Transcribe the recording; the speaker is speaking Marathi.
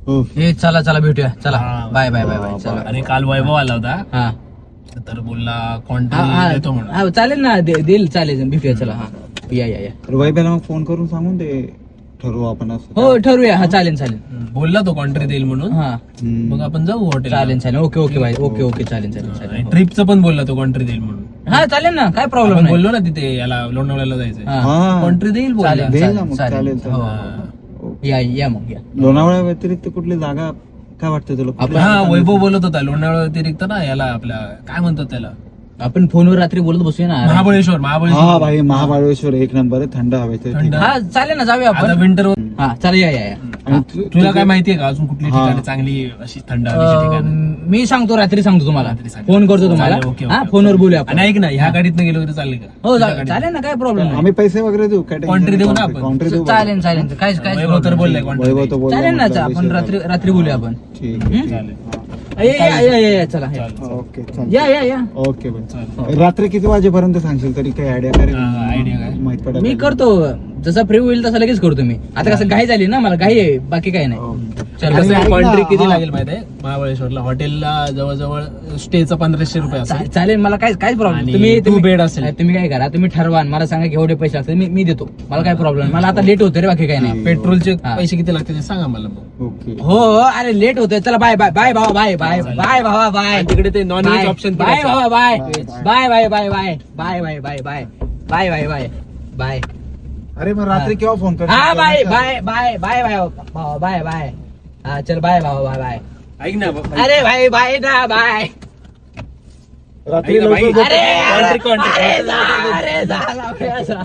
हो. हे चला चला भेटूया चला. हा. बाय बाय बाय बाय चला. आणि काल वैभव आला होता हा तर बोलला हा, कॉन्ट्री देतो म्हणून. हा चालेल ना देईल चालेल भेटूया चला. हा या या या तर वैभ्याला मग फोन करून सांगून ते ठरवू आपण असं. हो ठरवूया. हा चालेल चालेल. बोलला तो कॉन्ट्री देईल म्हणून. हा हम्म. मग आपण जाऊ हॉटेल. चालेल चालेल. Okay okay bye. Okay okay चालेल चालेल चालेल. ट्रिपचं पण बोलला तो कॉन्ट्री देईल म्हणून. हा चालेल ना काय प्रॉब्लेम आपण नाही. बोललो ना तिथे याला लोणावळ्याला जायचंय. हा हा. कॉन्ट्री देईल बोलला. चालेल देईल ना मग, चालेल चालेल, चालेल. हो, चालेल. हो. या या मग या. लोणावळ्या व्यतिरिक्त कुठली जागा काय वाटतं तुला? आपण- हा वैभव बोलत होता लोणावळा व्यतिरिक्त ना याला आपल्या काय म्हणतात त्याला आपण फोनवर रात्री बोलत बसूया ना. महाबळेश्वर. हा भाई महाबळेश्वर एक नंबर आहे, थंड हवेचं थंड. हा चालेल ना जाऊया आता आपण. विंटर. हा चालेल या या या. आणि तुला काय माहितीये का अजून कुठली हा. ठिकाणी चांगली अशी थंड हवेची ठिकाणं? मी सांगतो रात्री सांगतो तुम्हाला. रात्री सांग. फोन करतो तुम्हाला. चालेल, ओके, हा ओके. फोनवर बोलूया आपण. आणि ऐक ना ह्या गाडीतनं गेलो तरी चालेल का? हो तुझ्या गाडीतनं? चालेल ना काय प्रॉब्लेम नाही. आम्ही पैसे वगैरे देऊ काय? Country देऊ ना आपण. कॉन्ट्री देऊ. चालेल चालेल काय काय वैभव तर बोललाय कॉन्ट्री वैभव तो बोलला चालेल ना म्हटलं आपण विषय रात्री रात्री बोलूया आपण. ठीक आहे. चालेल. या या या या चला या. ओके चालेल. या या या. ओके भाई. रात्री किती वाजेपर्यंत सांगशील तरी काही आयडिया काय? हा, idea काय? माहित पडेल. मी करतो जसा फ्री होईल तसा लगेच करतो मी. आता कसं घाई झाली ना मला घाई आहे बाकी काही नाही. हो. चल आणि ऐक ना, कॉन्ट्री किती हा. लागेल माहितीये महाबळेश्वरला हॉटेलला जवळजवळ स्टेचा 1500 रुपये असेल. चालेल मला काय काय प्रॉब्लेम. आणि तुम्ही two bed असेल. तुम्ही काय करा तुम्ही ठरवा आणि मला सांगा की एवढे पैसे असतील मी देतो. मला काय प्रॉब्लेम. मला आता लेट होते रे बाकी काही नाही. पेट्रोलचे हा. पैसे किती लागतील ते सांगा मला मग. ओके. हो अरे लेट होतोय. चला बाय बाय बाय भावा बाय बाय बाय भावा बाय. आणि तिकडे ते नॉन व्हेज ऑप्शन बाय भावा bye bye, bye bye bye bye bye bye bye bye bye bye bye. अरे मग रात्री केव्हा फोन कर? हा bye bye bye bye bye भावा बाय बाय. हा चल बाय भावा बाय बाय. ऐक ना अरे भाई बाय ना बाय. रात्री ऐक ना, लवकर भाई. बोल. अरे Country. अरे झाला